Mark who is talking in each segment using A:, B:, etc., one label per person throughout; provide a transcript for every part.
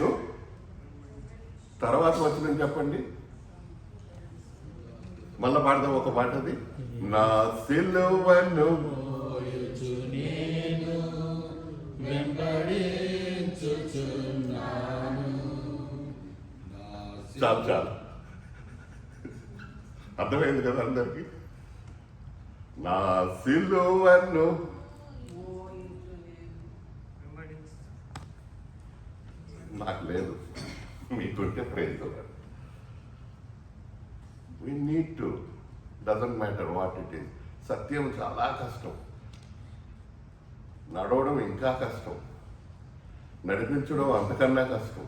A: నేను తర్వాత వచ్చిన చెప్పండి, మళ్ళా పాడదాం ఒక పాట. అది నా సిలువను చాలు చాలు, అర్థమైంది కదా అందరికి. నా సిలువను నాకు లేదు, మీకుంటే ప్రేజ్ కదా. We need to, doesn't matter what it is. సత్యం చాలా కష్టం, నడవడం ఇంకా కష్టం, నడిపించడం అంతకన్నా కష్టం,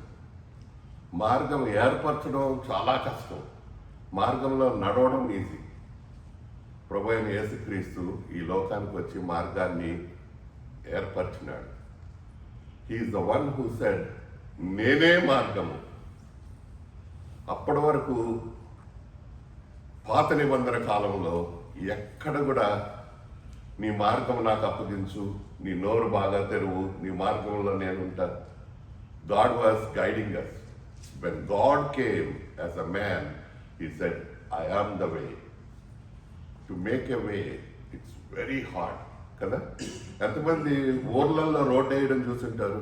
A: మార్గం ఏర్పరచడం చాలా కష్టం, మార్గంలో నడవడం ఈజీ. ప్రభు అయిన యేసుక్రీస్తు ఈ లోకానికి వచ్చి మార్గాన్ని ఏర్పరిచినాడు. He's the one who said, నేనే మార్గము. అప్పటి వరకు పాత నిబంధన కాలంలో ఎక్కడ కూడా నీ మార్గం నాకు అప్పగించు, నీ నోరు బాగా తెరువు, నీ మార్గంలో నేను ఉంటాను. God was guiding us. When God came as a man, he said, I am the way. To make a way, it's very hard. కదా? ఎంతమంది ఊర్లలో రోడ్ వేయడం చూస్తుంటారు,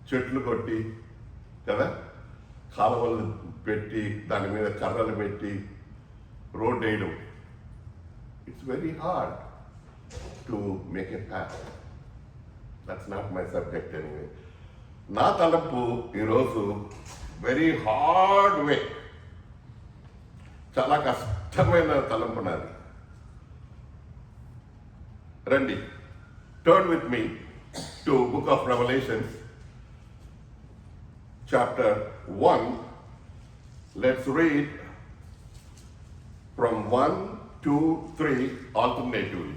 A: చెట్లు కొట్టి కదా, కాలువలు పెట్టి దాని మీద కర్రలు పెట్టి రోడ్ వేయడం. It's very hard to make a path. That's not my subject anyway. నా తలంపు ఈరోజు వెరీ హార్డ్ వే, చాలా కష్టమైన తలంపు నాది. రండి, turn with me to book of revolutions chapter 1. Let's read from 1, 2, 3 alternatively.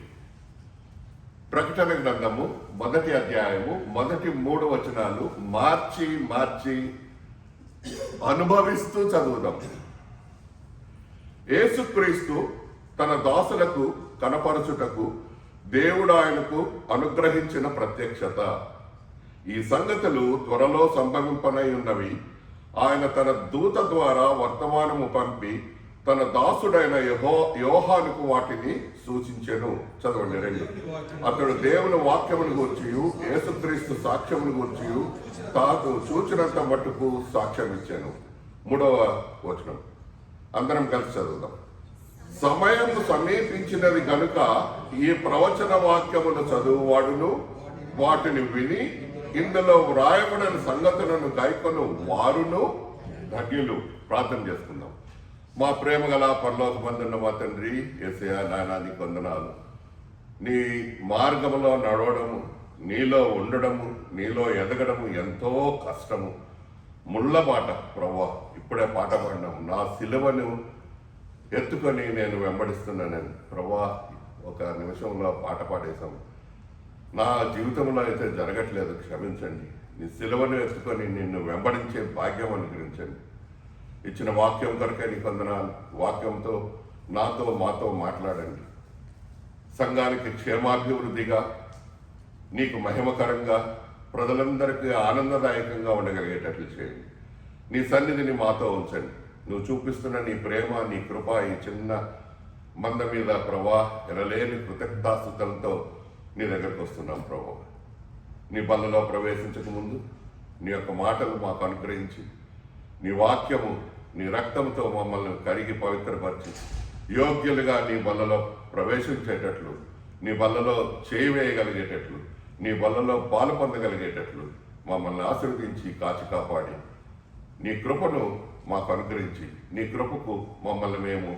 A: ప్రకటన గ్రంథము 1వ అధ్యాయము 1-3 వచనాలు మార్చి మార్చి అనుభవిస్తూ చదువుదాం. యేసుక్రీస్తు తన దాసులకు కనపరచుటకు దేవుడు ఆయనకు అనుగ్రహించిన ప్రత్యక్షత. ఈ సంగతులు త్వరలో సంభవింపనై ఉన్నవి. ఆయన తన దూత ద్వారా వర్తమానము పంపి తన దాసుడైన యోహానుకు వాటిని సూచించెను. చదవండి 2. అతడు దేవుని వాక్యమును గూర్చియు యేసుక్రీస్తు సాక్ష్యమును గూర్చియు తాను చూచినంత మట్టుకు సాక్ష్యం ఇచ్చాను. 3వ వచనం అందరం కలిసి చదువుదాం. సమయం సమీపించినది గనుక ఈ ప్రవచన వాక్యమును చదువువాడును వాటిని విని ఇందులో వ్రాయబడిన సంగతులను గైకొను వారును ధన్యులు. ప్రార్థన చేసుకుందాం. మా ప్రేమ గల పరలోకమందున్న మా తండ్రి యేసయ్యా, నాయనా నీకు వందనాలు. నీ మార్గములో నడవడము, నీలో ఉండడము, నీలో ఎదగడము ఎంతో కష్టము. ముళ్ళబాట ప్రభువా, ఇప్పుడే పాట పాడినాము. నా సిలువను ఎత్తుకొని నేను వెంబడిస్తున్నాను ప్రభువా. ఒక నిమిషంలో పాట పాడేశాము. నా జీవితంలో అయితే జరగట్లేదు, క్షమించండి. నీ సిలువను ఎత్తుకొని నిన్ను వెంబడించే భాగ్యం అనుగ్రహించండి. ఇచ్చిన వాక్యం కొరకే నీకు వందనాలు. వాక్యంతో నాతో మాతో మాట్లాడండి. సంఘానికి క్షేమాభివృద్ధిగా, నీకు మహిమకరంగా, ప్రజలందరికీ ఆనందదాయకంగా ఉండగలిగేటట్లు చేయండి. నీ సన్నిధిని మాతో ఉంచండి. నువ్వు చూపిస్తున్న నీ ప్రేమ, నీ కృప ఈ చిన్న మంద మీద ప్రభా ఎనలేని కృతజ్ఞతాస్తుతులతో నీ దగ్గరకు వస్తున్నాం ప్రభు. నీ బల్లలో ప్రవేశించక ముందు నీ యొక్క మాటలు మాకు అనుగ్రహించి, నీ వాక్యము నీ రక్తంతో మమ్మల్ని కరిగి పవిత్రపరిచి యోగ్యులుగా నీ బల్లలో ప్రవేశించేటట్లు, నీ బల్లలో చేయవేయగలిగేటట్లు, నీ బల్లలో పాలు పొందగలిగేటట్లు మమ్మల్ని ఆశీర్వదించి కాచి కాపాడి నీ కృపను మాకు అనుగ్రహించి, నీ కృపకు మమ్మల్ని మేము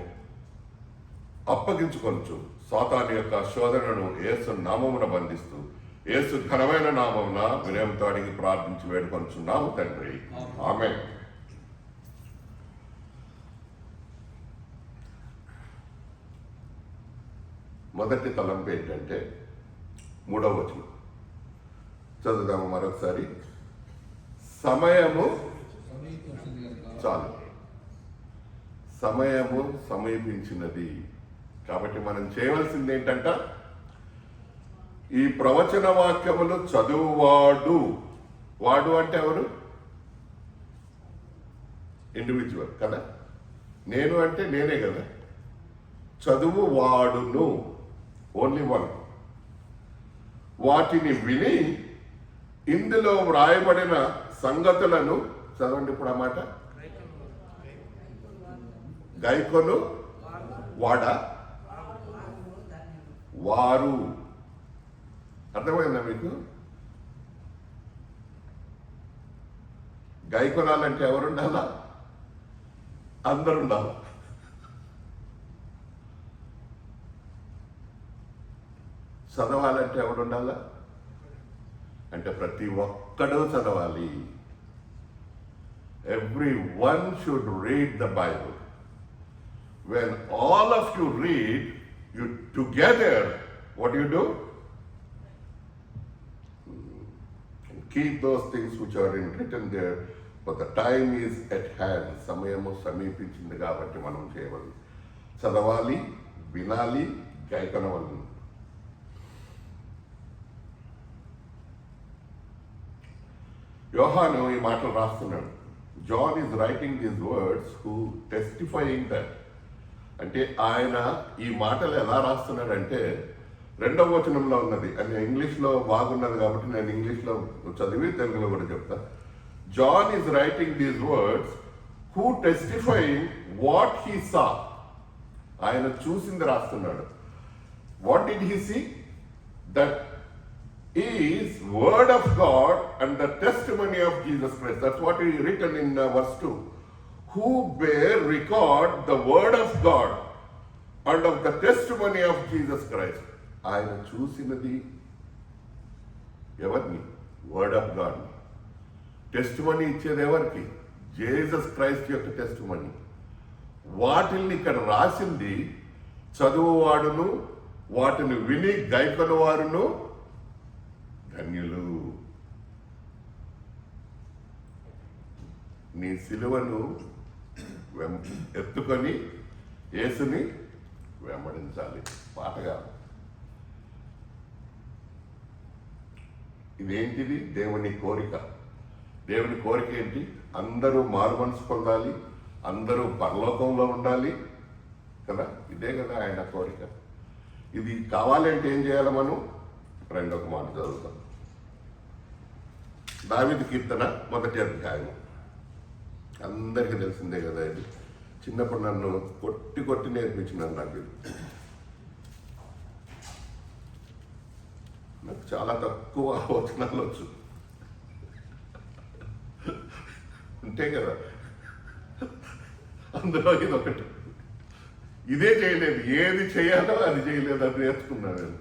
A: అప్పగించుకొనచ్చు. సాతాను యొక్క శోధనను యేసు నామమున బంధిస్తూ యేసు ఘనమైన నామమున వినయంతో అడిగి ప్రార్థించి వేడుకొనుచున్నాము తండ్రి, ఆమేన్. మొదటి తలంపు ఏంటంటే 3వ వచనం చదువుదాము మరొకసారి. సమయము చాలు, సమయము సమీపించినది. కాబట్టి మనం చేయవలసింది ఏంటంట, ఈ ప్రవచన వాక్యములు చదువువాడు వాడు అంటే ఎవరు? ఇండివిజువల్ కదా. నేను అంటే నేనే కదా. చదువు వాడును, ఓన్లీ వన్. వాటిని విని ఇందులో వ్రాయబడిన సంగతులను చదవండి ఇప్పుడు ఆ మాట. గైకొను వాడ వారు. అర్థమైందా మీకు? గైకొనాలంటే ఎవరుండాలా? అందరు ఉండాలా. చదవాలంటే ఎవడుండాలా? అంటే ప్రతి ఒక్కడూ చదవాలి. Everyone should read the Bible. When all of you read, you together, what do you do? Keep those things which are written there, but the time is at hand. సమయము సమీపించింది కాబట్టి మనం చేయవాలి. చదవాలి, వినాలి, గైకొనవాలి. యోహాను ఈ మాటలు రాస్తున్నాడు. John is writing these words who testifying that. అంటే ఆయన ఈ మాటలు ఎలా రాస్తున్నాడంటే 2వ వచనంలో ఉన్నది. అని ఇంగ్లీష్లో బాగున్నది కాబట్టి నేను ఇంగ్లీష్లో చదివి తెలుగులో కూడా చెప్తా. John is writing these words who testifying what he saw. ఆయన చూసింది రాస్తున్నాడు. What did he see? That is word of God and the testimony of Jesus Christ. That's what is written in verse 2. Who bear record the word of God and of the testimony of Jesus Christ. ఆయన చూసినది ఎవరిని? Word of God. Testimony ఇచ్చేది ఎవరికి? Jesus Christ యొక్క testimony. వాటిల్ని ఇక్కడ రాసింది చదువువాడును వాటిని విని గైకొను వారును ధన్యులు. నీ సిలువను ఎత్తుకొని యేసుని వెంబడించాలి. పాటగా ఇదేంటిది? దేవుని కోరిక. దేవుని కోరిక ఏంటి? అందరూ మారు మనసు పొందాలి, అందరూ పరలోకంలో ఉండాలి కదా. ఇదే కదా ఆయన కోరిక. ఇది కావాలంటే ఏం చేయాలి మనం? రెండొక మాట చదువుతాం. దావీదు కీర్తన 1వ అధ్యాయం. అందరికీ తెలిసిందే కదా ఇది. చిన్నప్పుడు నన్ను కొట్టి నేర్పించినారు. నాకు చాలా తక్కువ వచనాలు వచ్చు అంతే కదా. అందులో ఇది ఒకటి. ఇదే చేయలేదు, ఏది చేయాలో అది చేయలేదు, అది నేర్చుకున్నాను నేను.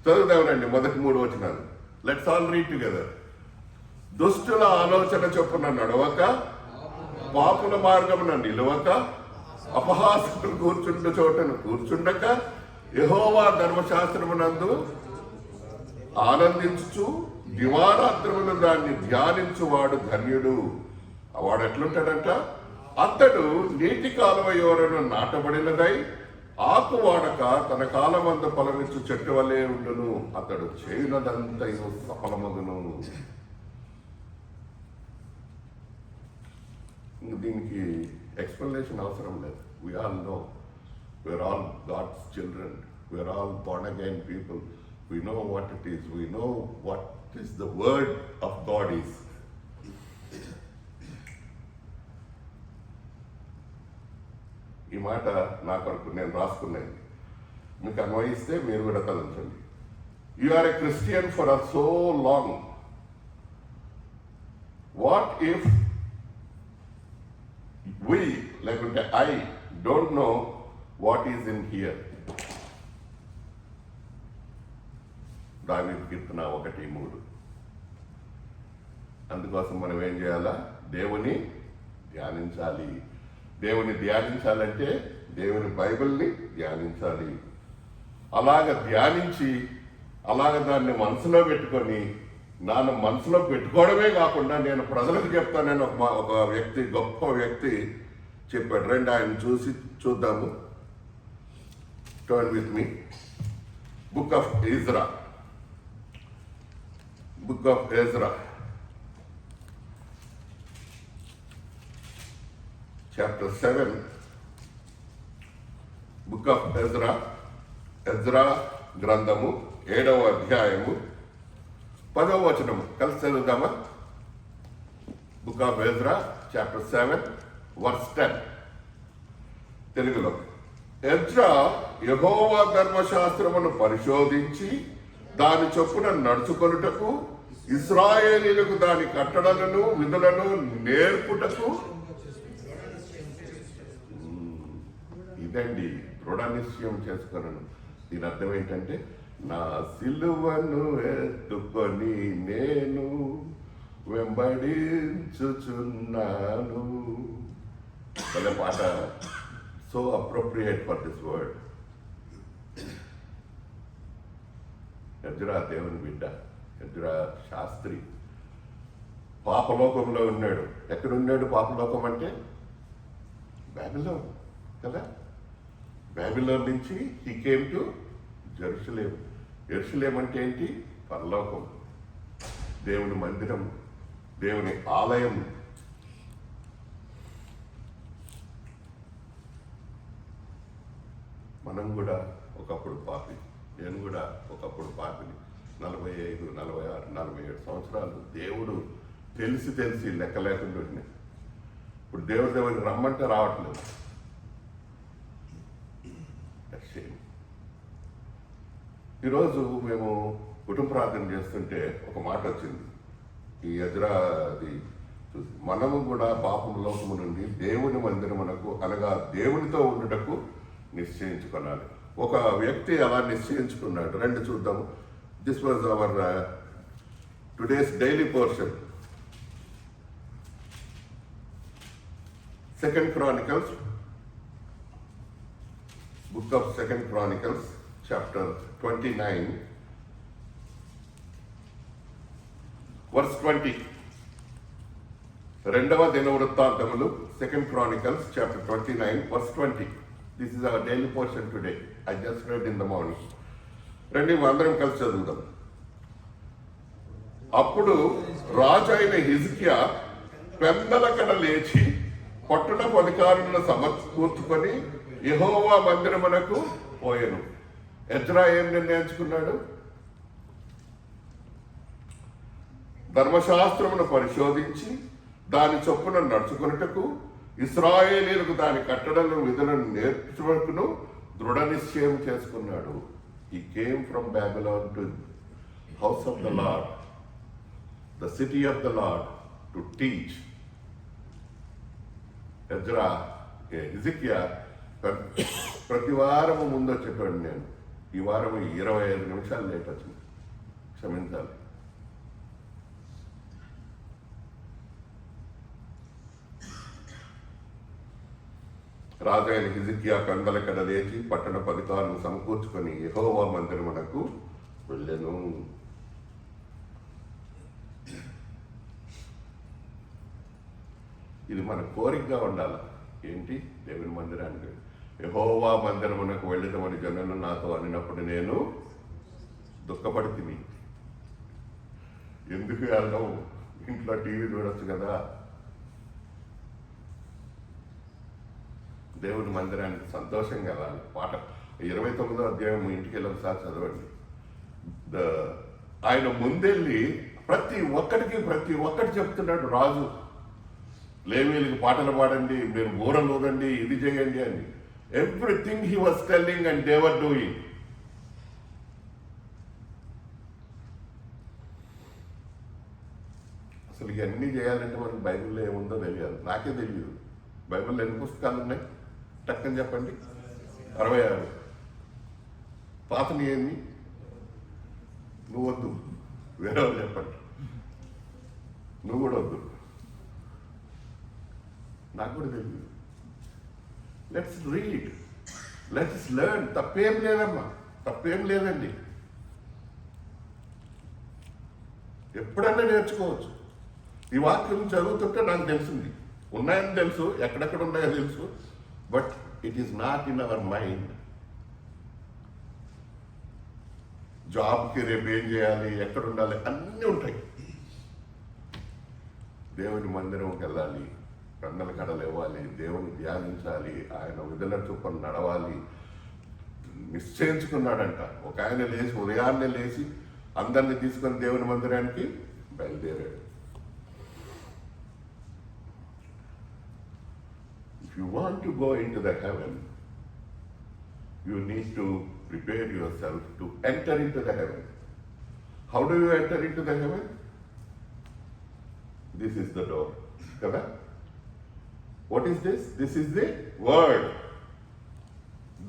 A: చదువుదామనండి మొదటి 3 వచనాలు. Let's all read together. దుష్టుల ఆలోచన చొప్పున నడవక, పాపుల మార్గమున నిలవక, అపహాసకులు కూర్చుండ చోటను కూర్చుండక, యెహోవా ధర్మశాస్త్రమునందు ఆనందించుచు దివారాత్రములు దాన్ని ధ్యానించువాడు ధన్యుడు. వాడు ఎట్లుంటాడంట? అతడు నీటి కాలువ యోరను నాటబడినదై ఆకు వాడక తన కాలమందు ఫలమిచ్చు చెట్టు వలె ఉండును. అతడు చేయునదంతా సఫలమగును. దీనికి ఎక్స్ప్లెనేషన్ అవసరం లేదు. We all know. We're all God's children. We're all born again people. We know what it is. We know what is the word of God is. ఈ మాట నా కొరకు నేను రాసుకున్నాను. మీకు అన్వయిస్తే మీరు కూడా తలంచండి. You are a Christian for a so long. What if we, లేకుంటే I don't know what is in here? దావీదు కీర్తన 1:3. అందుకోసం మనం ఏం చేయాలా? దేవుని ధ్యానించాలి. దేవుని ధ్యానించాలంటే దేవుని బైబిల్ని ధ్యానించాలి. అలాగ ధ్యానించి అలాగ దాన్ని మనసులో పెట్టుకొని, నాన్న మనసులో పెట్టుకోవడమే కాకుండా నేను ప్రజలకు చెప్తానని ఒక వ్యక్తి, గొప్ప వ్యక్తి చెప్పాడు. రండి ఆయన చూసి చూద్దాము. Turn with me. Book of Ezra. Chapter 7, book of Ezra, Ezra గ్రంథము 7వ అధ్యాయము 10వ వచనము. కలిసి చదువుదామా? Book of Ezra chapter 7 verse 10 తెలుగులో. ఎజ్రా యెహోవా ధర్మశాస్త్రమును పరిశోధించి దాని చొప్పున నడుచుకొనుటకు, ఇశ్రాయేలీయులకు దాని కట్టడలను విధులను నేర్పుటకు, ఇదండి దృఢ నిశ్చయం చేసుకున్నాను. దీని అర్థం ఏంటంటే, నా సిలువను ఎత్తుకొని నేను వెంబడించుచున్నాను. అనే పాట so appropriate for this word. Ezra దేవుని బిడ్డ, ఎజ్రా శాస్త్రి పాపలోకంలో ఉన్నాడు. ఎక్కడున్నాడు పాపలోకం అంటే? బాబిలోన్ కదా. బాబిలోన్ నుంచి he came to Jerusalem. Jerusalem అంటే ఏంటి? పరలోకం, దేవుని మందిరం, దేవుని ఆలయం. మనం కూడా ఒకప్పుడు పాపి, నేను కూడా ఒకప్పుడు పాపిని. 45, 46, 47 సంవత్సరాలు దేవుడు తెలిసి లెక్క లేకుండా ఉన్నాయి. ఇప్పుడు దేవుడి దగ్గరికి రమ్మంటే రావట్లేదు. ఈరోజు మేము కుటుంబ ప్రార్థన చేస్తుంటే ఒక మాట వచ్చింది. ఈ ఎజ్రాది చూసి, మనము కూడా పాపం లోకము నుండి దేవుని మందిరమునకు అనగా దేవునితో ఉండుటకు నిశ్చయించుకున్నాడు. ఒక వ్యక్తి అలా నిశ్చయించుకున్నాడు. రండి చూద్దాము. This was our today's daily portion. 2 Chronicles, book of 2 Chronicles, chapter 29, verse 20. రెండవ దినవృత్తాంతములు 2 Chronicles, chapter 29, verse 20. This is our daily portion today. I just read in the morning. రండి అందరం కలిసి చదువుదాం. అప్పుడు రాజు అయిన హిజ్కియా పెందలకడ లేచి పట్టణపు అధికారులను సమకూర్చుకొని యెహోవా మందిరమునకు పోయెను. ఎజ్రా ఏం నిర్ణయించుకున్నాడు? ధర్మశాస్త్రమును పరిశోధించి దాని చొప్పున నడుచుకున్నటకు, ఇశ్రాయేలీయులకు దాని కట్టడలను విధులను నేర్చుకును దృఢ నిశ్చయం చేసుకున్నాడు. He came from Babylon to house of the Lord, the city of the Lord, to teach. Ezra, హిజ్కియా ప్రతి వారము ముందు వచ్చేటోడు. నేను ఈ వారం 25 నిమిషాలు లేట్ వచ్చింది, క్షమించాలి. రాజు అయిన హిజ్కియా పెందలకడ లేచి పట్టణ అధికారులను సమకూర్చుకొని యెహోవా మందిరమునకు వెళ్ళెను. ఇది మన కోరికగా ఉండాలి. ఏంటి? దేవుని మందిరానికి, యెహోవా మందిరమునకు వెళ్ళిదమని జనులు నాతో అనినప్పుడు నేను దుఃఖపడితిని. ఎందుకు వెళ్దాం? ఇంట్లో టీవీ చూడొచ్చు కదా. దేవుని మందిరానికి సంతోషంగా వెళ్ళాలి. పాట 29వ అధ్యాయం ఇంటికి వెళ్ళి ఒకసారి చదవండి. ఆయన ముందెళ్ళి ప్రతి ఒక్కటి చెప్తున్నాడు రాజు. లేవీయులకు పాటలు పాడండి, మీరు బూరలు ఊదండి, ఇది చేయండి అని. Everything he was telling and they were doing. అసలు ఇవన్నీ చేయాలంటే మనకు బైబిల్లో ఏముందో తెలియదు. నాకే తెలియదు. బైబిల్లో ఎన్ని పుస్తకాలు ఉన్నాయి? టక్కని చెప్పండి. 66. పాతని ఏంది? నువ్వు వద్దు, వేరే వాళ్ళు చెప్పండి. నువ్వు కూడా వద్దు, నాకు కూడా తెలియదు. Let's read, let's learn. తప్పేం లేదమ్మా, తప్పేం లేదండి. ఎప్పుడన్నా నేర్చుకోవచ్చు. ఈ వాక్యం చదువుతుంటే నాకు తెలిసింది, ఉన్నాయని తెలుసు, ఎక్కడెక్కడ ఉన్నాయో తెలుసు, but it is not in our mind. జాబ్కి రేపు ఏం చేయాలి, ఎక్కడ ఉండాలి, అన్నీ ఉంటాయి. దేవుని మందిరంకి వెళ్ళాలి, కన్నల కడలు ఇవ్వాలి, దేవుని ధ్యానించాలి, ఆయన విధుల చొప్పున నడవాలి నిశ్చయించుకున్నాడంట. ఒక ఆయన లేచి ఉదయాన్నే లేచి అందరినీ తీసుకొని దేవుని మందిరానికి బయలుదేరాడు. If you want to go into the heaven, you need to prepare yourself to enter into the heaven. How do you enter into the heaven? This is the door. Kada? What is this? This is the word.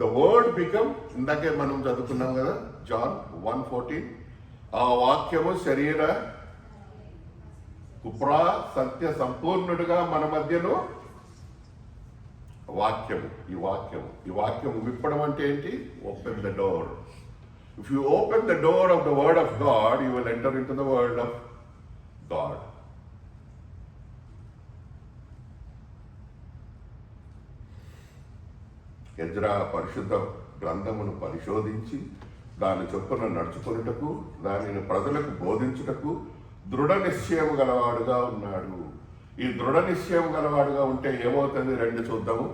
A: The word become, ఇందాకే మనం చదువుకున్నాం కదా, John 1:14, ఆ వాక్యము శరీర కుప్రా సత్య సంపూర్ణుడిగా మన మధ్యలో వాక్యము. ఈ వాక్యము విప్పడం అంటే ఏంటి? Open the door. If you open the door of the word of God, you will enter in to the world of God. Ezra పరిశుద్ధ గ్రంథమును పరిశోధించి దాని చొప్పున నడుచుకొనుటకు, దానిని ప్రజలకు బోధించుటకు దృఢ నిశ్చయం గలవాడుగా ఉన్నాడు. ఈ దృఢ నిశ్చయం గలవాడుగా ఉంటే ఏమవుతుంది రెండు చూద్దాము.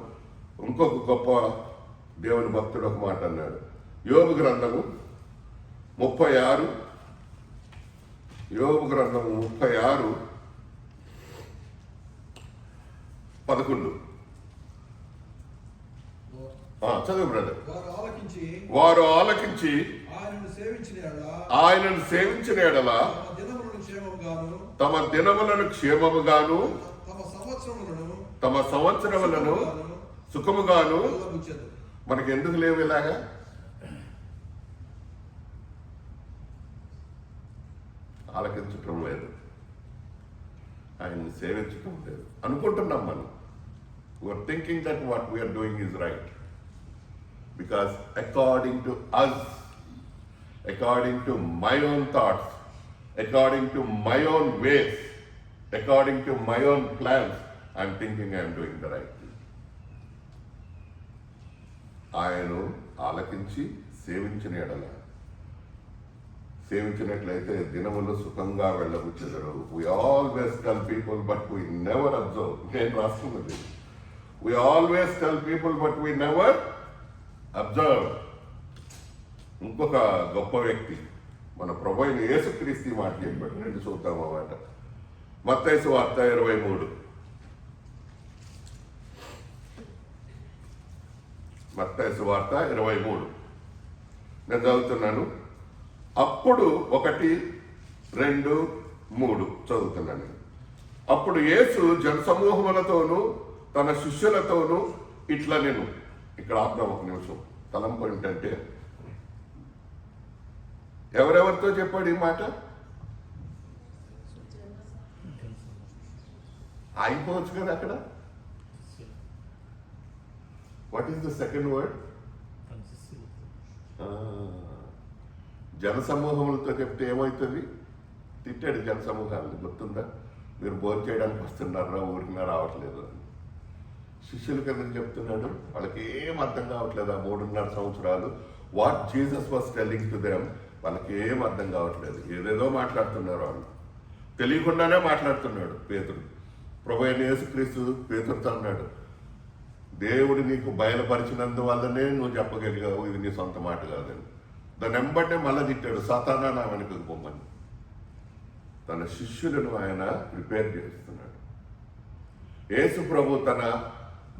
A: ఇంకొక గొప్ప దేవుని భక్తుడు ఒక మాట అన్నాడు. యోబు గ్రంథము 36, యోబు గ్రంథము 36:11. చదువు బ్రదర్. వారు ఆలకించి ఆయనను సేవించిన ఎడల తమ దినములను క్షేమముగాను తమ సంవత్సరములను సుఖముగాను. మనకి ఎందుకు లేవు ఇలాగా? ఆలకించటం లేదు, ఆయన్ని సేవించటం లేదు అనుకుంటున్నాం మనం. We're thinking that what we're doing is right. Because according to us, according to my own thoughts, according to my own ways, according to my own plans, I'm thinking I'm doing the right thing. ఆయను ఆలకించి సేవించిన ఎడల, సేవించినట్లయితే దినములు సుఖంగా వెళ్ళబుచ్చెదరు. We always tell people but we never observe. నేను రాస్తున్నది, we always tell people but we never observe. ఇంకొక గొప్ప వ్యక్తి మన ప్రభు అయిన యేసుక్రీస్తు మాట చెప్పాడు. రెండు చూద్దాం ఆ మాట. మత్తయి సువార్త 23. మత్తయి సువార్త 23 నేను చదువుతున్నాను. అప్పుడు 1, 2, 3 చదువుతున్నాను. అప్పుడు యేసు జనసమూహములతోనూ తన శిష్యులతోనూ ఇట్లా, నేను ఇక్కడ ఆపుదాం ఒక నిమిషం. తలంపు ఏంటంటే, ఎవరెవరితో చెప్పాడు ఈ మాట? అయిపోవచ్చు కదా అక్కడ. What is the second word? జనసమూహములతో చెప్తే ఏమవుతుంది? తిట్టాడు జనసమూహాలను, గుర్తుందా? మీరు భోజనం చేయడానికి వస్తున్నారా, ఊరికినా రావట్లేదు అని. శిష్యుల కింద చెప్తున్నాడు, వాళ్ళకి ఏం అర్థం కావట్లేదు. ఆ 3.5 సంవత్సరాలు what Jesus was telling to them, వాళ్ళకి ఏం అర్థం కావట్లేదు. ఏదేదో మాట్లాడుతున్నారు వాళ్ళు, తెలియకుండానే మాట్లాడుతున్నాడు పేతురు. ప్రభు అయిన యేసుక్రీస్తు పేతురుతో అన్నాడు, దేవుడు నీకు బయలుపరిచినందువల్లనే నువ్వు చెప్పగలిగావు, ఇది నీ సొంత మాట కాదని. దాని వెంబడే మళ్ళీ తిట్టాడు, సాతానా నా వెనుకకు పొమ్మని. తన శిష్యులను ఆయన ప్రిపేర్ చేస్తున్నాడు. యేసు ప్రభు తన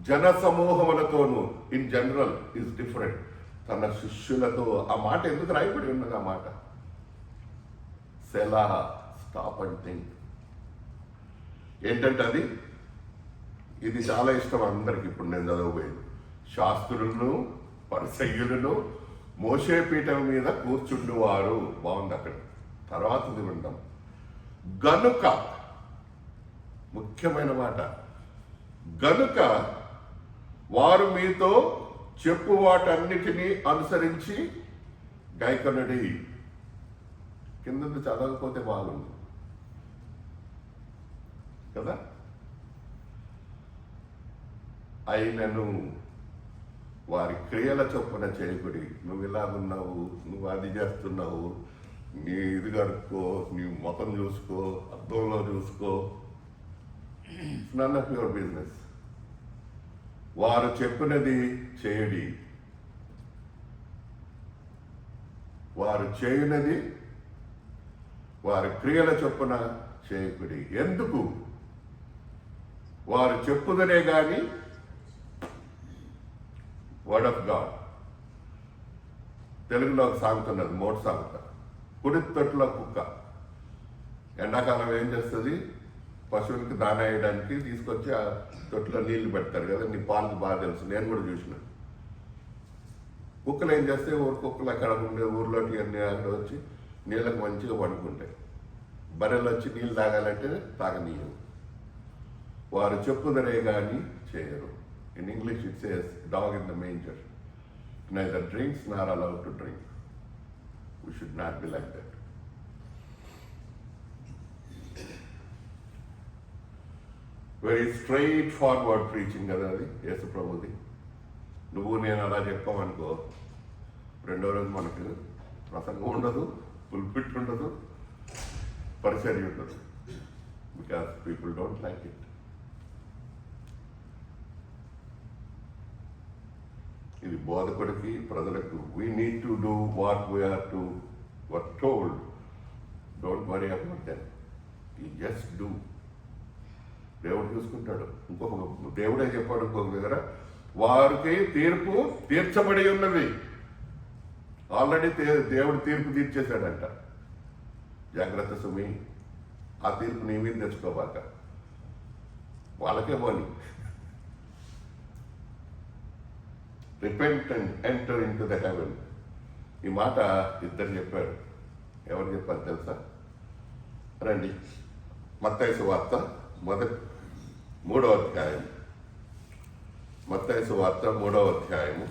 A: జన సమూహములతోనూ, ఇన్ జనరల్ ఈజ్ డిఫరెంట్, తన శిష్యులతో. ఆ మాట ఎందుకు రాయబడి ఉన్నది? ఆ మాట సెలా, స్టాప్ అండ్ థింక్. ఏంటంటే అది, ఇది చాలా ఇష్టం అందరికి. ఇప్పుడు నేను చదవబోయేది, శాస్త్రులను పరిసయ్యులను మోషే పీఠం మీద కూర్చుండువారు. బాగుంది అక్కడ. తర్వాతది విందాం. గనుక, ముఖ్యమైన మాట, గనుక వారు మీతో చెప్పు వాటన్నిటినీ అనుసరించి గైకొనడి. కింద చదవకపోతే బాగుంది కదా. అయినను వారి క్రియల చొప్పున చేయకుడి. నువ్వు ఇలాగున్నావు, నువ్వు అది చేస్తున్నావు, నీ ఇది కడుక్కో, నీ ముఖం చూసుకో, అద్దంలో చూసుకో, it's none of your business. వారు చెప్పినది చేయడి, వారు చేయునది వారి క్రియల చొప్పున చేయకుడి. ఎందుకు? వారు చెప్పుదనే గాని వర్డ్ ఆఫ్ గాడ్. తెలుగులో ఒక సాగుతున్నది, మోటు సాగుతా. కుడి తొట్టులో కుక్క. ఎండాకాలం ఏం చేస్తుంది? పశువులకి దాన వేయడానికి తీసుకొచ్చి ఆ తొట్టులో నీళ్లు పెడతారు కదా, నీ పాలకు బాగా తెలుసు, నేను కూడా చూసిన. కుక్కలు ఏం చేస్తే కుక్కలు అక్కడ ఉండే ఊర్లోకి అన్ని అక్కడ వచ్చి నీళ్ళకి మంచిగా పండుకుంటాయి. బర్రెలు వచ్చి నీళ్ళు తాగాలంటే తాగనీయవు. వారు చెప్పుదనే కానీ చేయరు. In English it says dog in the manger neither drinks nor allowed to drink. We should not be like that. Very straightforward preaching కదా అది యేసు ప్రభుది. నువ్వు నేను అలా చెప్పామనుకో, రెండో రోజు మనకు ప్రసంగం ఉండదు, పుల్పిట్ ఉండదు, పరిచర్య ఉండదు. Because people don't like it. ఇది బోధకుడికి ప్రజలకు. We need to do what we're to were told. Don't worry about them, you just do. దేవుడు చూసుకుంటాడు. ఇంకొక దేవుడే చెప్పాడు ఇంకొక దగ్గర, వారికి తీర్పు తీర్చబడి ఉన్నది. ఆల్రెడీ దేవుడు తీర్పు తీర్చేశాడంట. జాగ్రత్త సుమి, ఆ తీర్పు నీ మీద తెచ్చుకోబాక, వాళ్ళకే పోని. Repent and enter in to the heaven. ఈ మాట ఇద్దరు చెప్పారు. ఎవరు చెప్పారు తెలుసా? రండి, మత్తయి సువార్త 3వ అధ్యాయం. మత్తయి సువార్త 3వ అధ్యాయము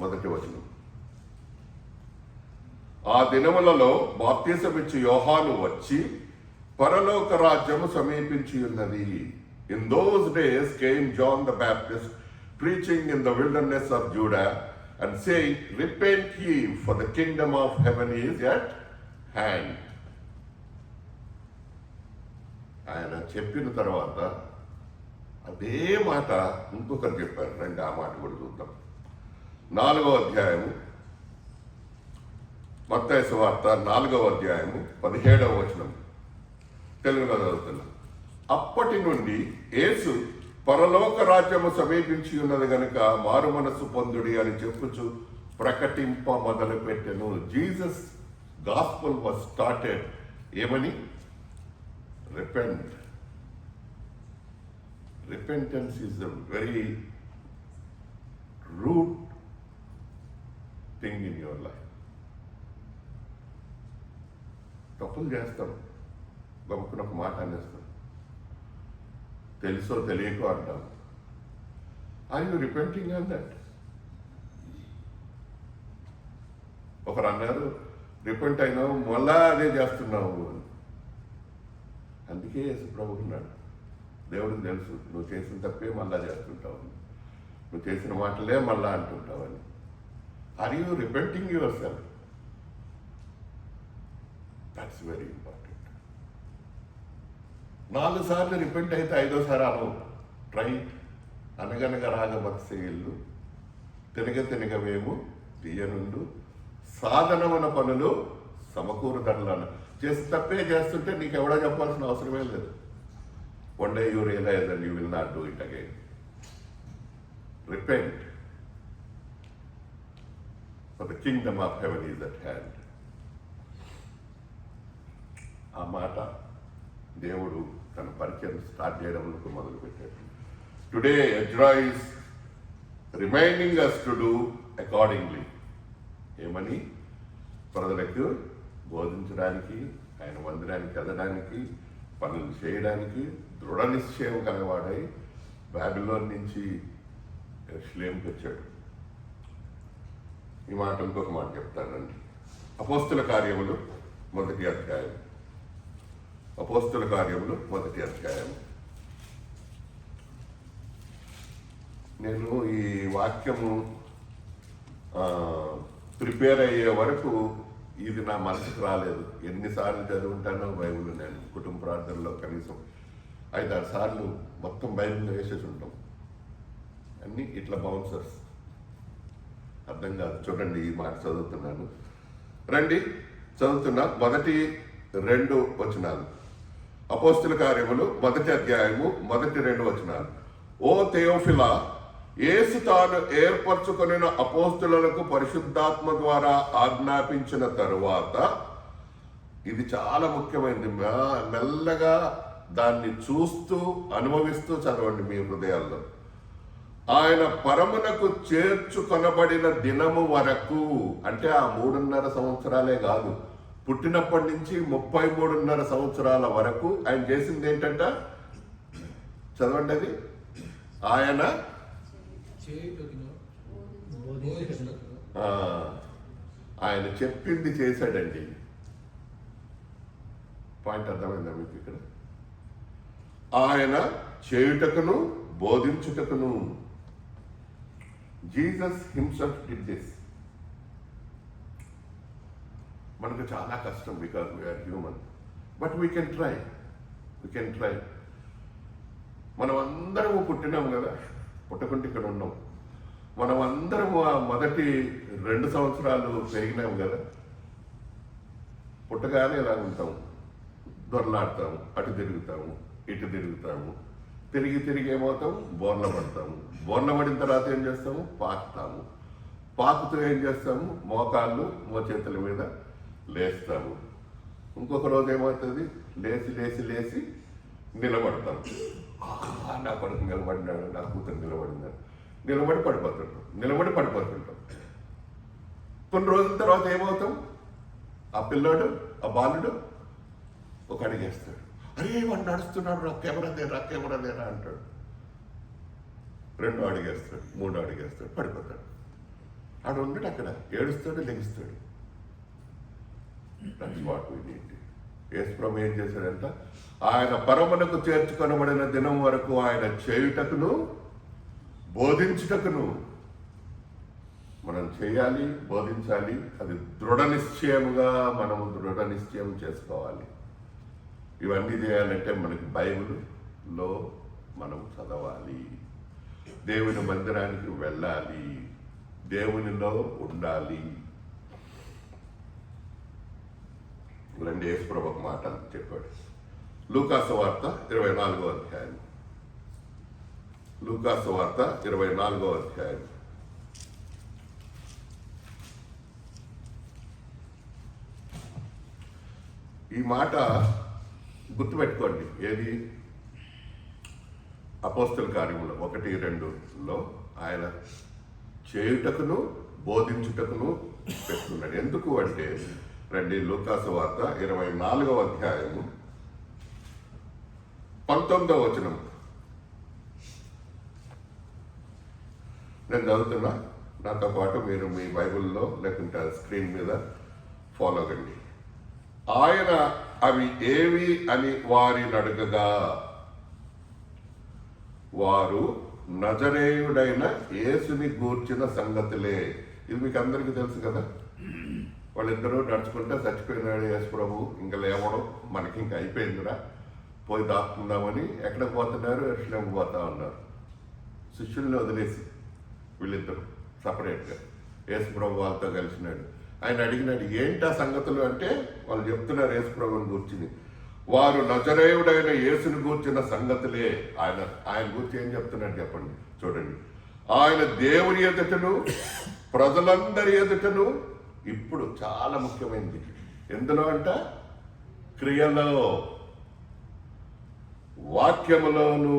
A: 1వ వచనం. ఆ దినములలో బాప్తిసమిచ్చు యోహాను వచ్చి, పరలోక రాజ్యము సమీపించి ఉన్నది. In those days came John the Baptist preaching in the wilderness of Judah and saying, repent ye, for the kingdom of heaven is at hand. ఆయన చెప్పిన తర్వాత అదే మాట ఇంకొకరు చెప్పారు. రండి ఆ మాట కూడా చూద్దాం. 4వ అధ్యాయము, మత్తయి సువార్త 4వ అధ్యాయము 17వ వచనం తెలుగులో చదువుతున్నాం. అప్పటి నుండి యేసు పరలోక రాజ్యము సమీపించి ఉన్నది గనుక మారు మనస్సు పొందుడి అని చెప్పుచు ప్రకటింప మొదలు పెట్టెను. జీసస్ గాస్పల్ వాజ్ స్టార్టెడ్ ఏమని? Repent. Repentance is the very root thing in your life. తప్పులు చేస్తాం, గమ్ముకున్న ఒక మాట అనేస్తాం, తెలుసో తెలియకో అంటాం. Are you repenting on that? ఒకరు అన్నారు, రిపెంట్ అయినావు మళ్ళా అదే చేస్తున్నావు అని. అందుకే యేసు ప్రభు ఉన్నాడు. దేవుడికి తెలుసు నువ్వు చేసిన తప్పే మళ్ళా చేస్తుంటావు, నువ్వు చేసిన మాటలే మళ్ళా అంటుంటావని. Are you repenting yourself? That's very important. 4 సార్లు రిపెంట్ అయితే 5వసారి అనవు. రైట్. అనగనగా రాగమత్సేయుళ్ళు తినగవేము తీయనుండు సాధనమున పనులు సమకూరుదడలను. చేసి తప్పే చేస్తుంటే నీకు ఎవడో చెప్పాల్సిన అవసరమే లేదు. One day you realise and you will not do it again. Repent, for the kingdom of heaven is at hand. ఆ మాట దేవుడు తన పరిచయం స్టార్ట్ చేయడంలో మొదలుపెట్టాడు. Today Ezra is reminding us to do accordingly. ఏమని? ప్రజలకు బోధించడానికి, ఆయన మందిరానికి వెళ్ళడానికి, పనులు చేయడానికి దృఢ నిశ్చయం కలవాడై బాబిలోన్ నుంచి యెరూషలేముకి వచ్చాడు. ఈ మాట ఇంకొక మాట చెప్తానండి. అపోస్తుల కార్యములు 1వ అధ్యాయం. అపోస్తుల కార్యములు 1వ అధ్యాయం. నేను ఈ వాక్యము ప్రిపేర్ అయ్యే వరకు ఇది నా మనసుకు రాలేదు. ఎన్నిసార్లు చదువుంటానో బైబిల్ నేను కుటుంబ ప్రార్థనలో కనీసం 5-6 సార్లు మొత్తం బైబిల్లో వేసేసి ఉంటాం. అన్నీ ఇట్లా బౌన్సర్స్. అర్థం కాదు. చూడండి, ఈ మాట చదువుతున్నాను, రండి చదువుతున్నా. మొదటి 2 వచనాలు, అపోస్తుల కార్యములు 1వ అధ్యాయము 1 2 వచనాలు. ఓ థెయోఫిలా, యేసు తాను ఏర్పరచుకొనిన అపోస్తులకు పరిశుద్ధాత్మ ద్వారా ఆజ్ఞాపించిన తరువాత, ఇది చాలా ముఖ్యమైనది, మెల్లగా దాన్ని చూస్తూ అనుభవిస్తూ చదవండి మీ హృదయాల్లో. ఆయన పరమునకు చేర్చుకొనబడిన దినము వరకు, అంటే ఆ 3.5 సంవత్సరాలే కాదు, పుట్టినప్పటి నుంచి 33.5 సంవత్సరాల వరకు ఆయన చేసింది ఏంటంట? చదవండి అది. ఆయన చెప్పింది చేశాడండి. పాయింట్ అర్థమైందా మీకు? ఇక్కడ ఆయన చేయుటకును బోధించుటకును. Jesus himself did this. మనకు చాలా కష్టం, because we're human, but we can try. మనం అందరము పుట్టినాం కదా, పుట్టకుంటే ఇక్కడ ఉన్నాం. మనం అందరము ఆ మొదటి 2 సంవత్సరాలు పెరిగినాం కదా, పుట్టగానే ఇలా ఉంటాం, దొరలాడతాము, అటు తిరుగుతాము, ఇటు తిరుగుతాము, తిరిగి ఏమవుతాము? బోర్ల పడతాము. బోర్ల పడిన తర్వాత ఏం చేస్తాము? పాకుతూ ఏం చేస్తాము? మోకాళ్ళు మోచేతుల మీద లేస్తాము. ఇంకొక రోజు ఏమవుతుంది? లేచి నిలబడతాం. నా కొడుకు నిలబడినాడు, నా కూతురు నిలబడినాడు. నిలబడి పడిపోతుంటాం. కొన్ని రోజుల తర్వాత ఏమవుతాం? ఆ పిల్లోడు, ఆ బాలుడు ఒక అడిగేస్తాడు. అరే వాడు నడుస్తున్నాడు, రా కెమెరా దేరా అంటాడు. 2 అడిగేస్తాడు, 3 అడిగేస్తాడు, పడిపోతాడు. ఆడు ఉండడు అక్కడ, ఏడుస్తాడు, లెగిస్తాడు. That's what we need. యేసుప్రభు ఏం చేశాడంట? ఆయన పరమునకు చేర్చుకొనబడిన దినం వరకు ఆయన చేయుటకును బోధించుటకును. మనం చేయాలి, బోధించాలి. అది దృఢ నిశ్చయం చేసుకోవాలి. ఇవన్నీ చేయాలంటే మనకి బైబిల్లో మనం చదవాలి, దేవుని మందిరానికి వెళ్ళాలి, దేవునిలో ఉండాలి. రండి, యేసుప్రభు ఒక మాట చెప్పాడు. లూకాసు వార్త 24వ అధ్యాయం. లూకాసు వార్త 24వ అధ్యాయం. ఈ మాట గుర్తుపెట్టుకోండి. ఏది? అపోస్తల కార్యములు 1-2లో ఆయన చేయుటకును బోధించుటకును పెట్టుకున్నాడు. ఎందుకు అంటే, రండి, లూకాసు వార్త 24వ అధ్యాయము 19వ వచనం నేను చదువుతున్నా. నాతో పాటు మీరు మీ బైబిల్లో లేకుంటే స్క్రీన్ మీద ఫాలో కండి. ఆయన అవి ఏవి అని వారిని అడగగా, వారు నజరేయుడైన యేసుని గూర్చిన సంగతులే. ఇది మీకు అందరికీ తెలుసు కదా. వాళ్ళిద్దరూ నడుచుకుంటే చచ్చిపోయినాడు యేసు ప్రభు, ఇంకా లేవడం, మనకి ఇంకా అయిపోయిందిరా, పోయి దాక్కుందామని ఎక్కడికి పోతున్నారు? ఎరుషలేముకు పోతా ఉన్నారు. శిష్యుల్ని వదిలేసి వీళ్ళిద్దరు సపరేట్గా. యేసు ప్రభు వాళ్ళతో కలిసినాడు. ఆయన అడిగినాడు, ఏంటా సంగతులు అంటే, వాళ్ళు చెప్తున్నారు యేసు ప్రభుని గూర్చింది. వారు నజరేయుడైన యేసుని గూర్చిన సంగతులే. ఆయన గురించి ఏం చెప్తున్నాడు చెప్పండి, చూడండి. ఆయన దేవుని ఎదుటను ప్రజలందరి ఎదుటను, ఇప్పుడు చాలా ముఖ్యమైనది, ఎందులో అంట? క్రియలో, వాక్యములోను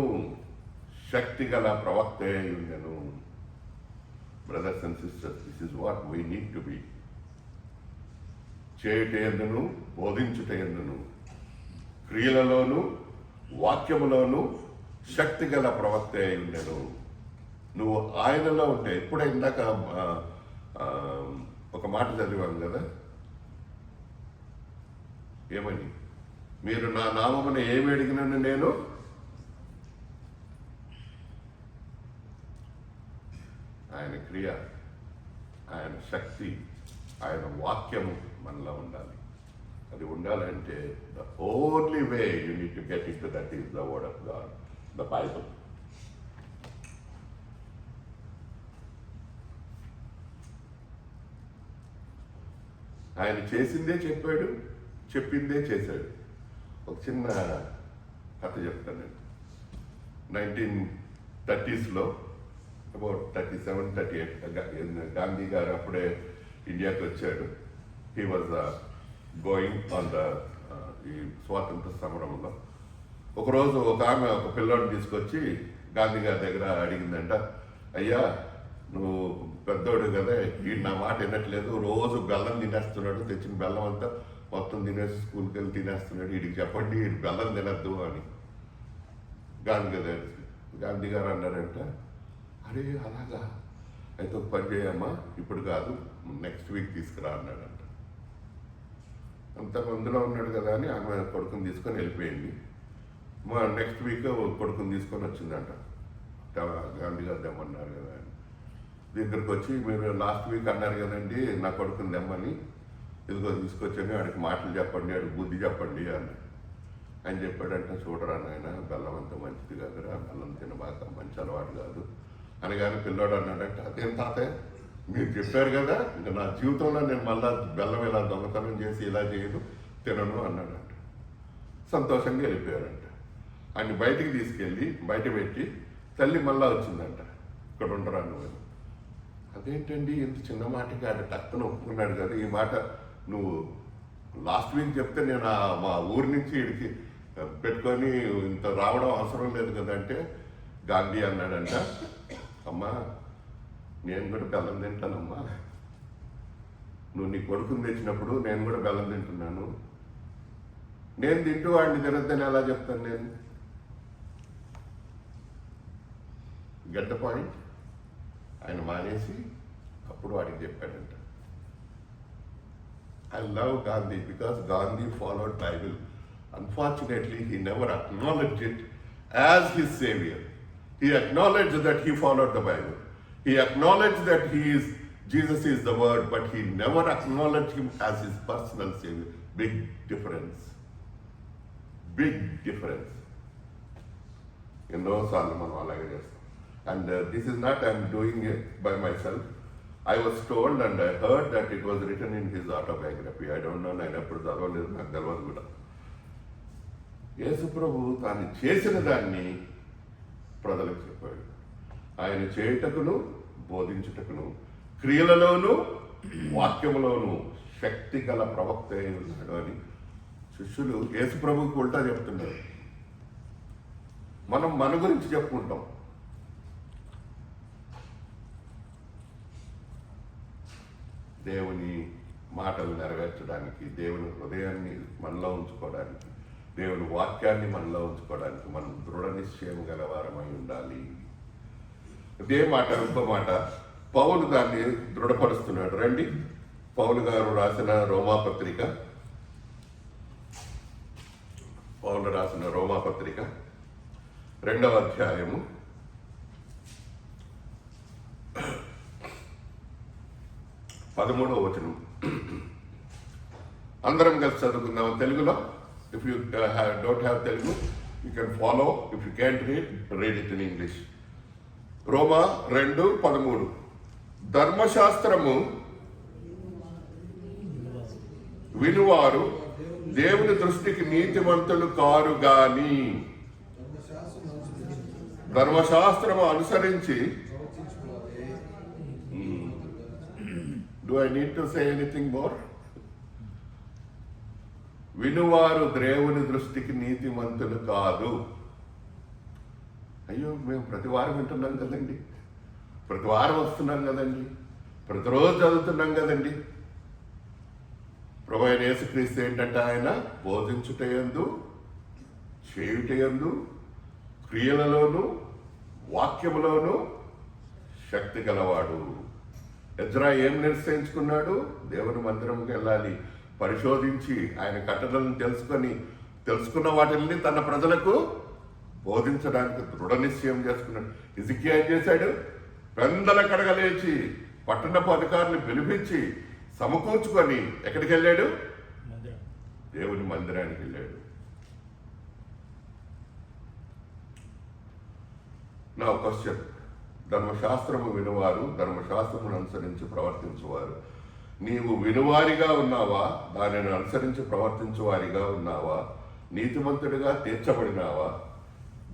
A: శక్తి గల ప్రవక్త అయి ఉండెను. Brothers and sisters, this is what we need to be. చేయుట యందును బోధించుట యందును క్రియలలోను వాక్యములోను శక్తి గల ప్రవక్త అయి ఉండెను. నువ్వు ఆయనలో ఉంటే, ఇప్పుడే ఇందాక ఒక మాట చదివాను కదా, ఏమని? మీరు నా నామమున ఏమి అడిగినను నేను ఆయన క్రియ, ఆయన శక్తి, ఆయన వాక్యము మనలో ఉండాలి. అది ఉండాలంటే the only way you need to get in to that is the word of God, the Bible. ఆయన చేసిందే చెప్పాడు, చెప్పిందే చేశాడు. ఒక చిన్న కథ చెప్తాను నేను. 1930s అబౌట్ 37, 38 గాంధీ గారు అప్పుడే ఇండియాకి వచ్చాడు. He was going on the ఈ స్వాతంత్ర సమరంలో. ఒకరోజు ఒక ఆమె ఒక పిల్లోడిని తీసుకొచ్చి గాంధీ గారి దగ్గర అడిగిందంట, అయ్యా నువ్వు పెద్దోడు కదా, వీడు నా మాట వినట్లేదు, రోజు బెల్లం తినేస్తున్నాడు, తెచ్చిన బెల్లం అంతా మొత్తం తినేసి స్కూల్కి వెళ్ళి తినేస్తున్నాడు, వీడికి చెప్పండి వీడు బెల్లం తినద్దు అని. గాంధీ గారు అన్నారంట, అరే అలాగా, అయితే ఒక పని చేయమ్మా, ఇప్పుడు కాదు నెక్స్ట్ వీక్ తీసుకురా అన్నాడంట. అంత మందులో ఉన్నాడు కదా అని ఆమె కొడుకుని తీసుకొని వెళ్ళిపోయింది. నెక్స్ట్ వీక్ కొడుకుని తీసుకొని వచ్చిందంట. గాంధీ గారు తెమ్మన్నారు కదా అని దగ్గరికి వచ్చి, మీరు లాస్ట్ వీక్ అన్నారు కదండి నా కొడుకుని తెమ్మని, ఇదిగో తీసుకొచ్చని వాడికి మాటలు చెప్పండి, వాడికి బుద్ధి చెప్పండి అని ఆయన చెప్పాడంట. చూడరా నాయన, బెల్లం అంత మంచిది కాదురా, బెల్లం తినబాక, మంచి అలవాటు కాదు అనగానే పిల్లోడు అన్నాడంట, అదేం తాతయ్య మీరు చెప్పారు కదా, ఇంకా నా జీవితంలో నేను మళ్ళా బెల్లం ఇలా దొంగతనం చేసి ఇలా చేయను, తినను అన్నాడంట. సంతోషంగా వెళ్ళిపోయారంట. ఆయన బయటికి తీసుకెళ్ళి బయట పెట్టి తల్లి మళ్ళా వచ్చిందంట, ఇక్కడ ఉండరా నువ్వు. అదేంటండి ఇంత చిన్న మాటకి ఆయన టక్కున ఒప్పుకున్నాడు కదా, ఈ మాట నువ్వు లాస్ట్ వీక్ చెప్తే నేను మా ఊరి నుంచి ఇడికి పెట్టుకొని ఇంత రావడం అవసరం లేదు కదంటే గాంధీ అన్నాడంట, అమ్మా నేను కూడా బెల్లం తింటానమ్మా, నువ్వు నీ కొడుకుని తెచ్చినప్పుడు నేను కూడా బెల్లం తింటున్నాను, నేను తింటూ వాడిని తినద్దని ఎలా చెప్తాను నేను. Get the point. ఆయన మానేసి అప్పుడు వాడికి చెప్పాడంట. I love Gandhi because Gandhi followed Bible. Unfortunately, he never acknowledged it as his savior. He acknowledged that he followed the Bible. He acknowledged that Jesus is the word, but he never acknowledged him as his personal savior. Big difference. Big difference. ఎన్నోసార్లు మనం అలాగే చేస్తాం. And this is not I'm doing it by myself. I was told and I heard that it was written in his autobiography. I don't know, నేను ఎప్పుడు చదవలేదు, నాకు తెలియదు కూడా. యేసు ప్రభు తాను చేసిన దాన్ని ప్రజలకు చెప్పాడు. ఆయన చేయుటకును బోధించుటకును క్రియలలోనూ వాక్యములోనూ శక్తి గల ప్రవక్త అయి ఉన్నాడు అని శిష్యులు యేసు ప్రభువుకి ఉల్టా చెప్తున్నారు. మనం మన గురించి చెప్పుకుంటాం. దేవుని మాటలు నెరవేర్చడానికి, దేవుని హృదయాన్ని మనలో ఉంచుకోవడానికి, దేవుని వాక్యాన్ని మనలో ఉంచుకోవడానికి మనం దృఢ నిశ్చయం గలవారమై ఉండాలి. ఇదే మాట ఇంకో మాట పౌలు దాన్ని దృఢపరుస్తున్నాడు. రండి, పౌలు గారు రాసిన రోమాపత్రిక, పౌలు రాసిన రోమాపత్రిక 2వ అధ్యాయము 13వ వచనం. అందరం కలిసి చదువుకుందాం తెలుగులో. If you don't have Telugu you can follow, if you can't read it in English. రోమా 2:13. ధర్మశాస్త్రము వినువారు దేవుని దృష్టికి నీతిమంతులు కారు గాని ధర్మశాస్త్రము అనుసరించి. Do I need to say anything more? వినువారు దేవుని దృష్టికి నీతిమంతులు కాదు. అయ్యో మేము ప్రతి వారం వింటున్నాం కదండి, ప్రతి వారం వస్తున్నాం కదండి, ప్రతిరోజు చదువుతున్నాం కదండి. ప్రభువైన యేసుక్రీస్తు ఏంటంటే ఆయన బోధించుటయందు, చేయుటయందు, క్రియలలోను వాక్యములోను శక్తి గలవాడు. ఎజ్రా ఏం నిశ్చయించుకున్నాడు? దేవుని మందిరంకి వెళ్ళాలి, పరిశోధించి ఆయన కట్టడలను తెలుసుకున్న వాటిని తన ప్రజలకు బోధించడానికి దృఢ నిశ్చయం చేసుకున్నాడు. హిజ్కియా ఏం చేశాడు? పెందల కడగలేచి పట్టణపు అధికారులు పిలిపించి సమకూర్చుకొని ఎక్కడికి వెళ్ళాడు? దేవుని మందిరానికి వెళ్ళాడు. నా క్వశ్చన్, ధర్మశాస్త్రము వినువారు ధర్మశాస్త్రమును అనుసరించి ప్రవర్తించువారు, నీవు వినువారిగా ఉన్నావా? దానిని అనుసరించి ప్రవర్తించువారిగా ఉన్నావా? నీతిమంతుడిగా తీర్చబడినావా?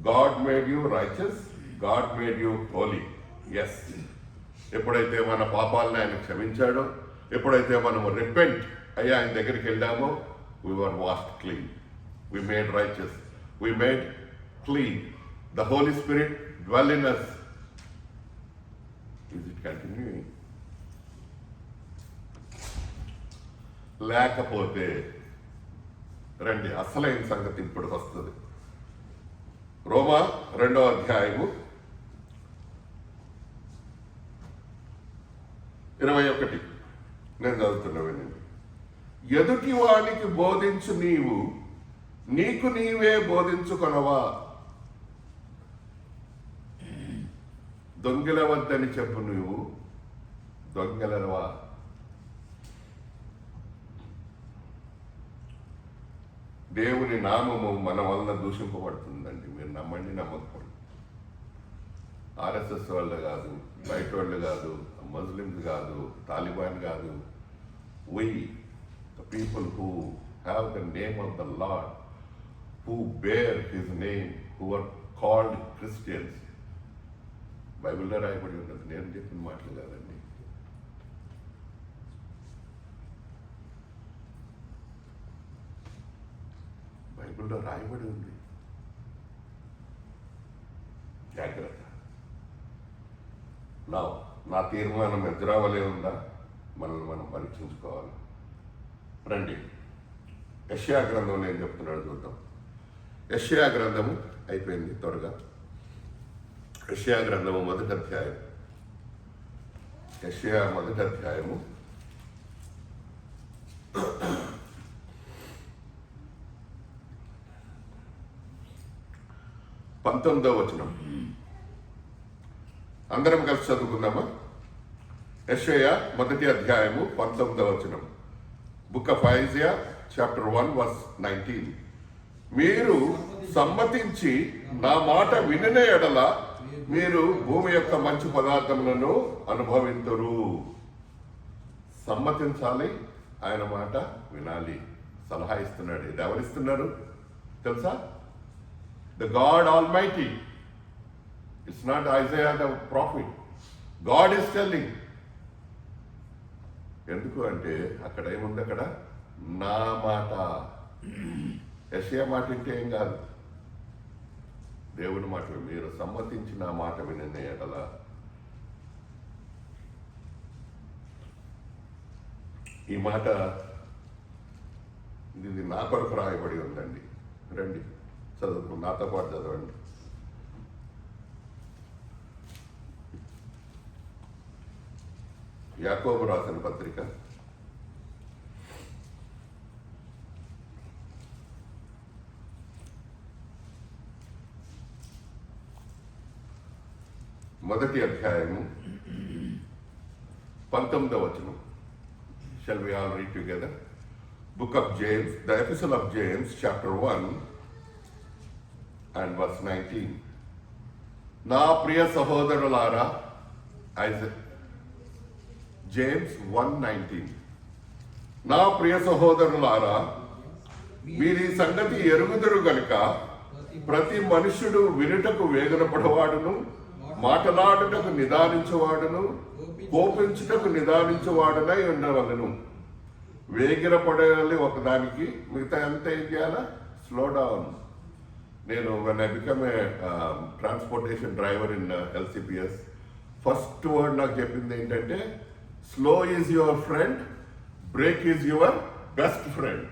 A: God made you righteous, God made you holy. Yes, ఎప్పుడైతే మన పాపాలను ఆయన క్షమించాడో, ఎప్పుడైతే మనము రిపెంట్ అయ్యి ఆయన దగ్గరికి వెళ్ళామో, we were washed clean, we made righteous, we made clean. The Holy Spirit dwell in us. Is it continuing? లేకపోతే రండి, అసలైన సంగతి ఇప్పుడు వస్తుంది. రోమా 2వ అధ్యాయము 21 నేను చదువుతున్నా వినండి. ఎదుటి వానికి బోధించు నీవు, నీకు నీవే బోధించుకొనవా? దొంగిలవద్దని చెప్పు నువ్వు దొంగలవా? దేవుని నామము మన వలన దూషింపబడుతుందండి. మీరు నమ్మండి, నమ్మకపోండి. ఆర్ఎస్ఎస్ వాళ్ళు కాదు, బయట వాళ్ళు కాదు, ముస్లిమ్స్ కాదు, తాలిబాన్ కాదు. We, the people who have the name of the Lord, who bear his name, who are called Christians. బైబిల్లో రాయబడి ఉన్నది, నేను చెప్పిన మాటలు కాదండి. బైబిల్లో రాయబడి ఉంది. జాగ్రత్త. నా తీర్మానం ఎదురావలే ఉందా? మనల్ని మనం పరీక్షించుకోవాలి. రండి, యెషయా గ్రంథంలో ఏం చెప్తున్నాడు చూద్దాం. యెషయా గ్రంథము అయిపోయింది త్వరగా. యెషయా గ్రంథము 1వ అధ్యాయం. యెషయా 1వ అధ్యాయము 19వ వచనం. అందరం కలిసి చదువుకుందామా? యెషయా 1వ అధ్యాయము 19వ వచనం. Book of Isaiah chapter 1 verse 19. మీరు సమ్మతించి నా మాట వినిన ఎడల మీరు భూమి యొక్క మంచి పదార్థములను అనుభవింతురు. సమ్మతించాలి, ఆయన మాట వినాలి. సలహా ఇస్తున్నాడు. ఇది ఎవరిస్తున్నారు తెలుసా? The God almighty. It's not Isaiah the profit. God is telling. ఎందుకు అంటే అక్కడ ఏముంది? అక్కడ నా మాట. యెషయా మాట వింటే ఏం కాదు, దేవుని మాట. మీరు సమ్మతించి నా మాట వినే ఎడల. ఈ మాట ఇది నా కొరకు రాయబడి ఉందండి. రండి చదువుకు, నాతో పాటు చదవండి. యాకోబు రాసిన పత్రిక 1వ అధ్యాయము 19వ వచనం. Shall we all read together? Book of James, the epistle of James, chapter 1 and verse 19. నా ప్రియ సహోదరులారా, James 1:19. నా ప్రియ సహోదరులారా, మీరు ఈ సంగతి ఎరుగుదురు గనుక ప్రతి మనుష్యుడు వినుటకు వేగనపడవాడును, మాటలాడుటకు నిదానించువాడును, కోపించుటకు నిదానించువాడునై ఉండవలను. వేగిరపడాలి ఒకదానికి, మిగతా ఎంత ఏం చేయాలా? Slow down. నేను when I become a transportation driver in LCPS, first word నాకు చెప్పింది ఏంటంటే, slow is your friend, break is your best friend.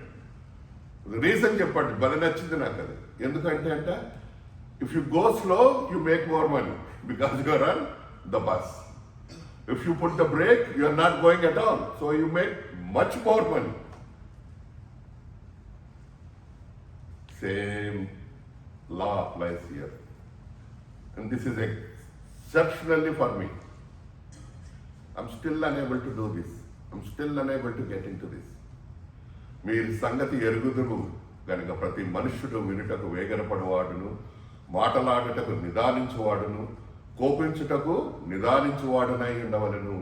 A: Reason చెప్పండి, భలే నచ్చింది నాకు అది. ఎందుకంటే అంట, if you go slow you make more money because you are on the bus. If you put the brake, you are not going at all, so you make much more money. Same law applies here, and this is exceptionally for me. I'm still unable to do this. I'm still unable to get in to this. మీరు సంగతి ఎరుగుదురు గనుక ప్రతి మనుష్యుడు వినుటకు వేగరపడువాడును, మాటలాడుటకు నిదానించువాడును, కోపించుటకు నిదానించువాడునై ఉండవలను.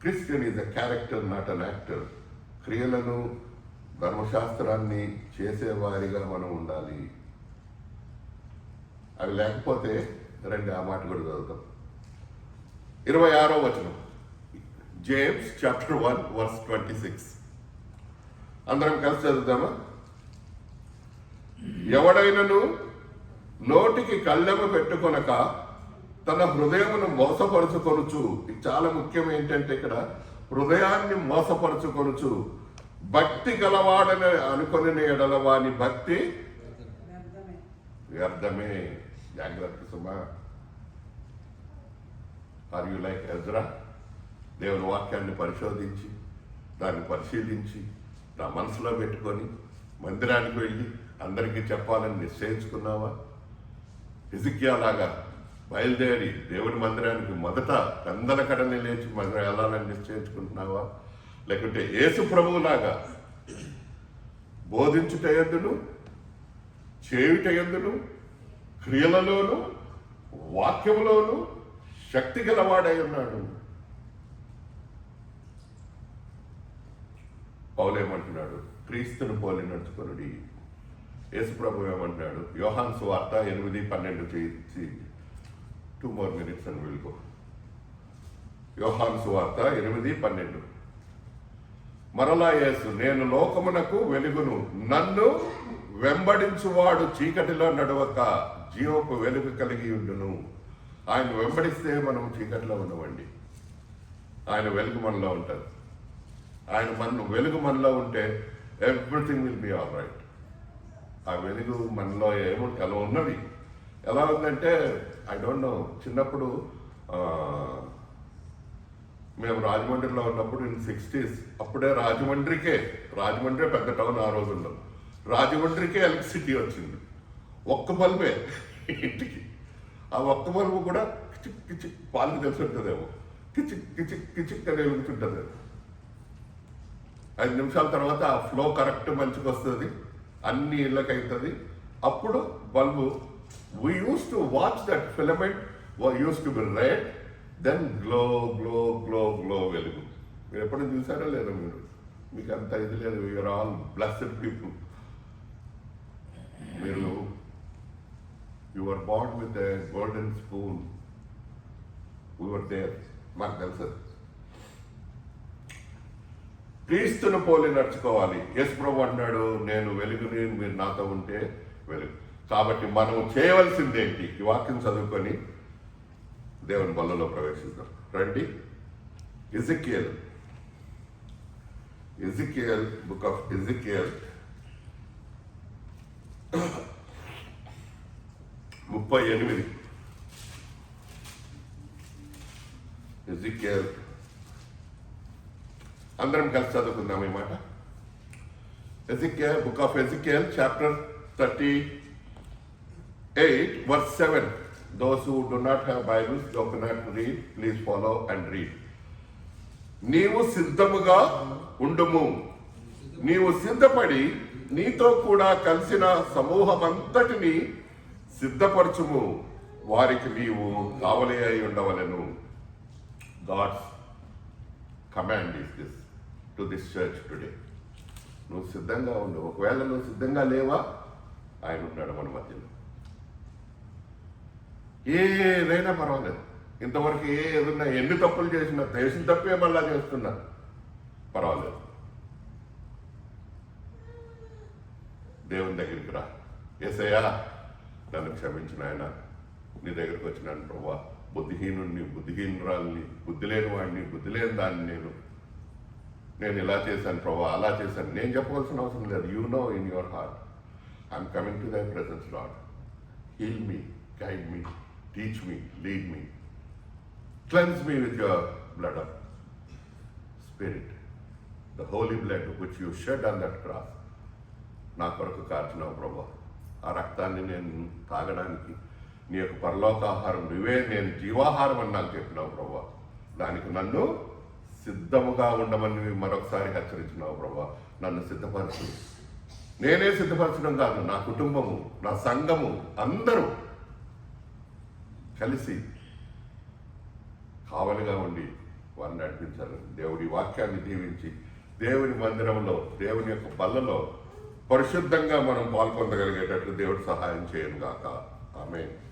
A: Christian is a character, not an actor. క్రియలను, ధర్మశాస్త్రాన్ని చేసేవారిగా మనం ఉండాలి. అవి లేకపోతే రండి ఆ మాట కూడా చదువుతాం. 26వ వచనం, జేమ్స్ చాప్టర్ 1 వర్స్ 26. అందరం కలిసి చదువుతామా? ఎవడైనను నోటికి కళ్ళెము పెట్టుకొనక తన హృదయమును మోసపరుచుకొనుచు, ఇది చాలా ముఖ్యం. ఏంటంటే ఇక్కడ హృదయాన్ని మోసపరుచుకొనుచు భక్తి గలవాడని అనుకొని ఎడల వాని భక్తి వ్యర్థమే. జాగ్రత్త సుమా. Are you like Ezra? దేవుని వాక్యాన్ని పరిశోధించి, దాన్ని పరిశీలించి, నా మనసులో పెట్టుకొని మందిరానికి వెళ్ళి అందరికీ చెప్పాలని నిశ్చయించుకున్నావా? హిజ్కియా లాగా బయలుదేరి దేవుని మందిరానికి మొదట కందల కడని లేచి మందిరం వెళ్ళాలని నిశ్చయించుకుంటున్నావా? లేకుంటే యేసు ప్రభువులాగా బోధించుట యందును, చేయుట యందును, క్రియలలోను, వాక్యములోను శక్తి గలవాడై ఉన్నాడు. పౌలేమంటున్నాడు? క్రీస్తును పోలి నడుచుకొనుడి. యేసు ప్రభు ఏమంటున్నాడు? యోహాను సువార్త 8:12 చేసి 2 more minutes and we'll go. యోహాను సువార్త 8:12. మరలా యేసు, నేను లోకమునకు వెలుగును, నన్ను వెంబడించువాడు చీకటిలో నడవక జీవపు వెలుగు కలిగి ఉండును. ఆయన వెంబడిస్తే మనం చీకటిలో ఉండవండి. ఆయన వెలుగు మనలో ఉంటుంది. ఆయన వెలుగు మనలో ఉంటే everything will be all right. ఆ వెలుగు మనలో ఏముంటే అలా ఉన్నది. ఎలా ఉందంటే ఐ డోంట్ నో. చిన్నప్పుడు మేము రాజమండ్రిలో ఉన్నప్పుడు ఇన్ 60s, అప్పుడే రాజమండ్రి పెద్ద టౌన్ ఆ రోజుల్లో. రాజమండ్రికే ఎలక్ట్రిసిటీ వచ్చింది. ఒక్క బల్బే ఇంటికి. ఆ ఒక్క బల్బు కూడా కిచిక్ కిచిక్, పాలకు తెలిసి ఉంటుందేమో, కిచిక్ కిచిక్ కిచిక్ అని వెలుగుతుంటుంది. 5 నిమిషాల తర్వాత ఆ ఫ్లో కరెక్ట్ మంచిగా వస్తుంది, అన్ని ఇళ్ళకి అవుతుంది. అప్పుడు bulb, we used to watch that filament used to be red, then glow వెలుగు. మీరు ఎప్పుడైనా చూసారా లేదా? మీకు అంత ఇది లేదు. You're all blessed people. మీరు you are born with a golden spoon. We were there. మాకు తెలుసు. క్రీస్తును పోలి నడుచుకోవాలి. యేసు ప్రభు అన్నాడు, నేను వెలుగుని, మీరు నాతో ఉంటే వెలుగు. కాబట్టి మనం చేయవలసిందేంటి? ఈ వాక్యం చదువుకొని దేవుని బల్లలో ప్రవేశిద్దాం. రండి. Ezekiel, book of Ezekiel 38. Ezekiel అందరం కలిసి చదువుకుందాం ఈ మాట. Ezekiel, book of Ezekiel chapter 38 verse 7. Those who do not have Bibles, who cannot read, please follow and read. నీవు సిద్ధముగా ఉండుము, నీవు సిద్ధపడి నీతో కూడా కలిసిన సమూహమంతటిని సిద్ధపరచుము, వారికి నీవు కావలి అయి ఉండవలెను. God's command is this to this church today. నువ్వు సిద్ధంగా ఉండు. ఒకవేళ నువ్వు సిద్ధంగా లేవా, ఆయన ఉన్నాడు మన మధ్యలో. ఏదైనా పర్వాలేదు. ఇంతవరకు ఏదున్నా, ఎన్ని తప్పులు చేసినా, దేశం తప్పే మళ్ళా చేస్తున్నా పర్వాలేదు. దేవుని దగ్గరికి రా. యేసయ్యా నన్ను క్షమించిన ఆయన, నీ దగ్గరికి వచ్చినాను ప్రభా. బుద్ధిహీనురాల్ని, బుద్ధి లేని వాడిని, బుద్ధి లేని దాన్ని నేను ఇలా చేశాను ప్రభా, అలా చేశాను. నేను చెప్పవలసిన అవసరం లేదు. You know in your heart. I'm coming to thy presence Lord. Heal me, guide me, teach me, lead me, cleanse me with your blood of spirit, the holy blood which you shed on that cross. నా కొరకు కార్చినావు ప్రభా. ఆ రక్తాన్ని నేను తాగడానికి, నీ యొక్క పరలోకాహారం నువ్వే, నేను జీవాహారం అని నాకు చెప్పినావు ప్రభా. దానికి నన్ను సిద్ధముగా ఉండమని మరొకసారి హెచ్చరించినావు ప్రభా. నన్ను సిద్ధపరచు. నేనే సిద్ధపరచడం కాదు, నా కుటుంబము, నా సంఘము అందరూ కలిసి కావలిగా ఉండి వారిని నడిపించాలని దేవుడి వాక్యాన్ని దీవించి దేవుని మందిరంలో, దేవుని యొక్క బల్లలో పరిశుద్ధంగా మనం పాల్పొందగలిగేటట్లు దేవుడు సహాయం చేయను గాక. ఆమేన్.